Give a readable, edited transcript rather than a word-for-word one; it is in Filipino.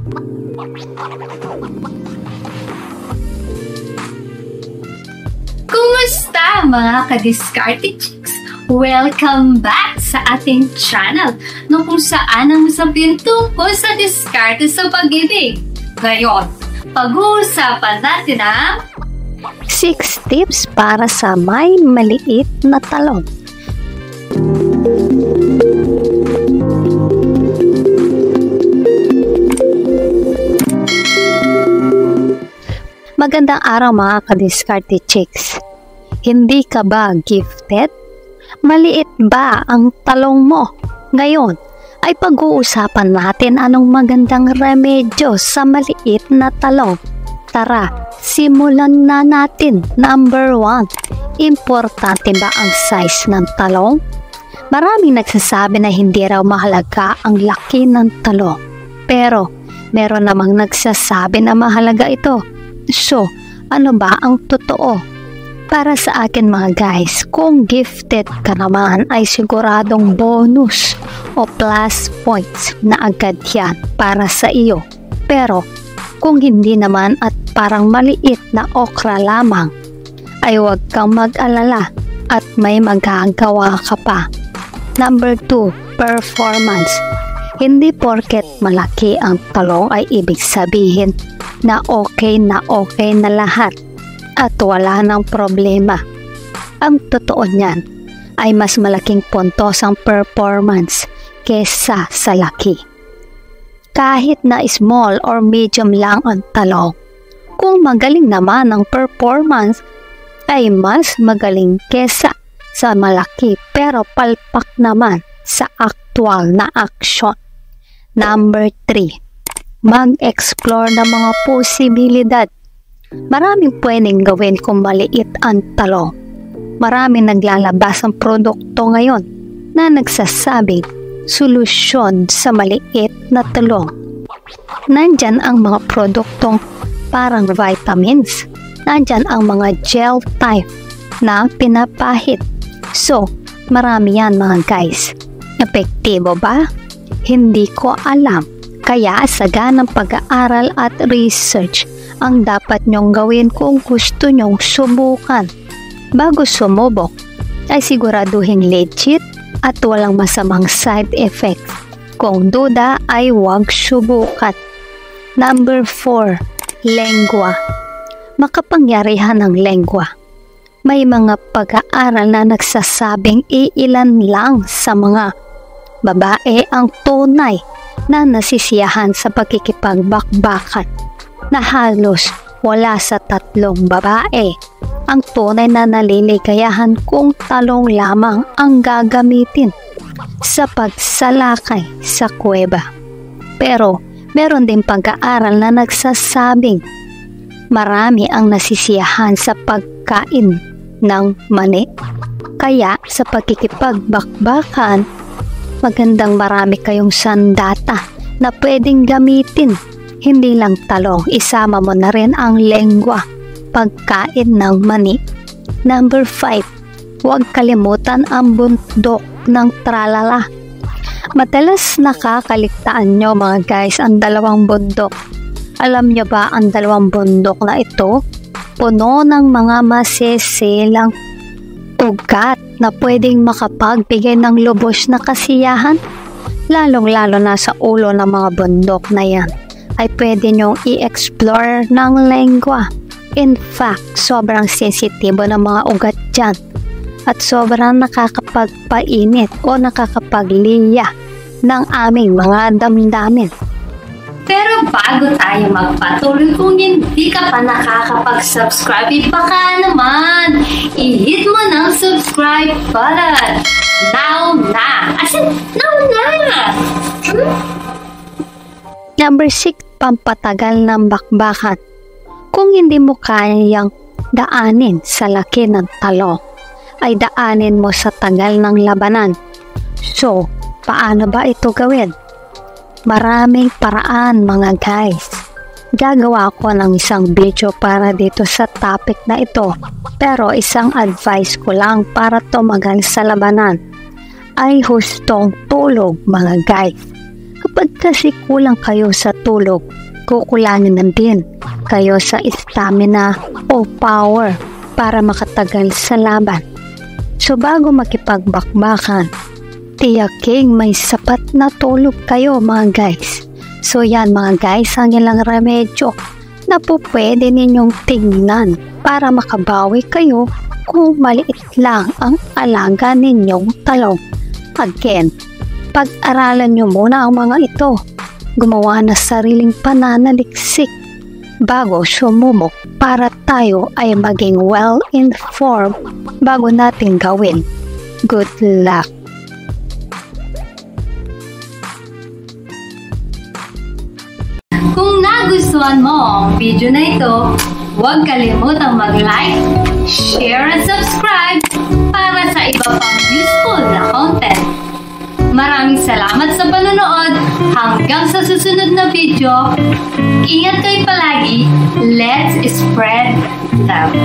Kumusta mga ka-Diskarte Chicks? Welcome back sa ating channel no kung saan ang usapin tungkol sa diskarte sa pag-ibig. Ngayon, pag-uusapan natin ang 6 tips para sa may maliit na talong. Magandang araw mga ka-Diskarte Chicks. Hindi ka ba gifted? Maliit ba ang talong mo? Ngayon ay pag-uusapan natin anong magandang remedyo sa maliit na talong. Tara, simulan na natin. Number 1. Importante ba ang size ng talong? Maraming nagsasabi na hindi raw mahalaga ang laki ng talong. Pero meron namang nagsasabi na mahalaga ito. So, ano ba ang totoo? Para sa akin mga guys, kung gifted ka naman ay siguradong bonus o plus points na agad yan para sa iyo. Pero kung hindi naman at parang maliit na okra lamang, ay huwag kang mag-alala at may magagawa ka pa. Number 2, performance. Hindi porket malaki ang talong ay ibig sabihin na okay na lahat at wala ng problema. Ang totoo niyan ay mas malaking puntos ang performance kesa sa laki. Kahit na small or medium lang ang talong, kung magaling naman ang performance ay mas magaling kesa sa malaki pero palpak naman sa actual na action. Number 3, mag-explore ng mga posibilidad. Maraming pwedeng gawin kung maliit ang talong. Maraming naglalabas ang produkto ngayon na nagsasabing solusyon sa maliit na talong. Nandyan ang mga produktong parang vitamins. Nandyan ang mga gel type na pinapahid. So, marami yan mga guys. Epektibo ba? Hindi ko alam. Kaya saganang pag-aaral at research ang dapat nyong gawin kung gusto nyong subukan. Bago sumubok, ay siguraduhin legit at walang masamang side effects. Kung duda ay huwag subukan. Number 4, lengua. Makapangyarihan ng lengua. May mga pag-aaral na nagsasabing iilan lang sa mga babae ang tunay na nasisiyahan sa pagkikipagbakbakan, na halos wala sa 3 babae ang tunay na naliligayahan kung talong lamang ang gagamitin sa pagsalakay sa kuweba. Pero meron din pag-aaral na nagsasabing marami ang nasisiyahan sa pagkain ng mani. Kaya sa pagkikipagbakbakan, magandang marami kayong sandata na pwedeng gamitin. Hindi lang talong, isama mo na rin ang lengua, pagkain ng mani. Number 5, huwag kalimutan ang bundok ng tralala. Madalas nakakaligtaan nyo mga guys ang 2 bundok. Alam nyo ba ang 2 bundok na ito? Puno ng mga masisilang ugat na pwedeng makapagbigay ng lubos na kasiyahan. Lalong-lalo na sa ulo ng mga bundok na yan ay pwede nyong i-explore ng lengua. In fact, sobrang sensitibo ng mga ugat dyan at sobrang nakakapagpainit o nakakapagliya ng aming mga damdamin. Pero bago tayo magpatuloy, kung hindi ka pa nakakapag-subscribe, baka naman i-hit mo ng subscribe button. Now na! As in, now na! Number 6, pampatagal ng bakbakan. Kung hindi mo kayang daanin sa laki ng talong, ay daanin mo sa tagal ng labanan. So, paano ba ito gawin? Maraming paraan mga guys. Gagawa ko ng isang video para dito sa topic na ito. Pero isang advice ko lang para tumagal sa labanan ay hustong tulog mga guys. Kapag kasi kulang kayo sa tulog, kukulangin na din kayo sa stamina o power para makatagal sa laban. So bago makipagbakbakan, tiyaking may sapat na tulog kayo mga guys. So yan mga guys, ang ilang remedyo na po pwede ninyong tingnan para makabawi kayo kung maliit lang ang alaga ninyong talong. Again, pag-aralan nyo muna ang mga ito. Gumawa na sariling pananaliksik bago sumubok para tayo ay maging well-informed bago natin gawin. Good luck! Kung nagustuhan mo ang video na ito, huwag kalimutang mag-like, share at subscribe para sa iba pang useful na content. Maraming salamat sa panonood. Hanggang sa susunod na video. Ingat kayo palagi. Let's spread love.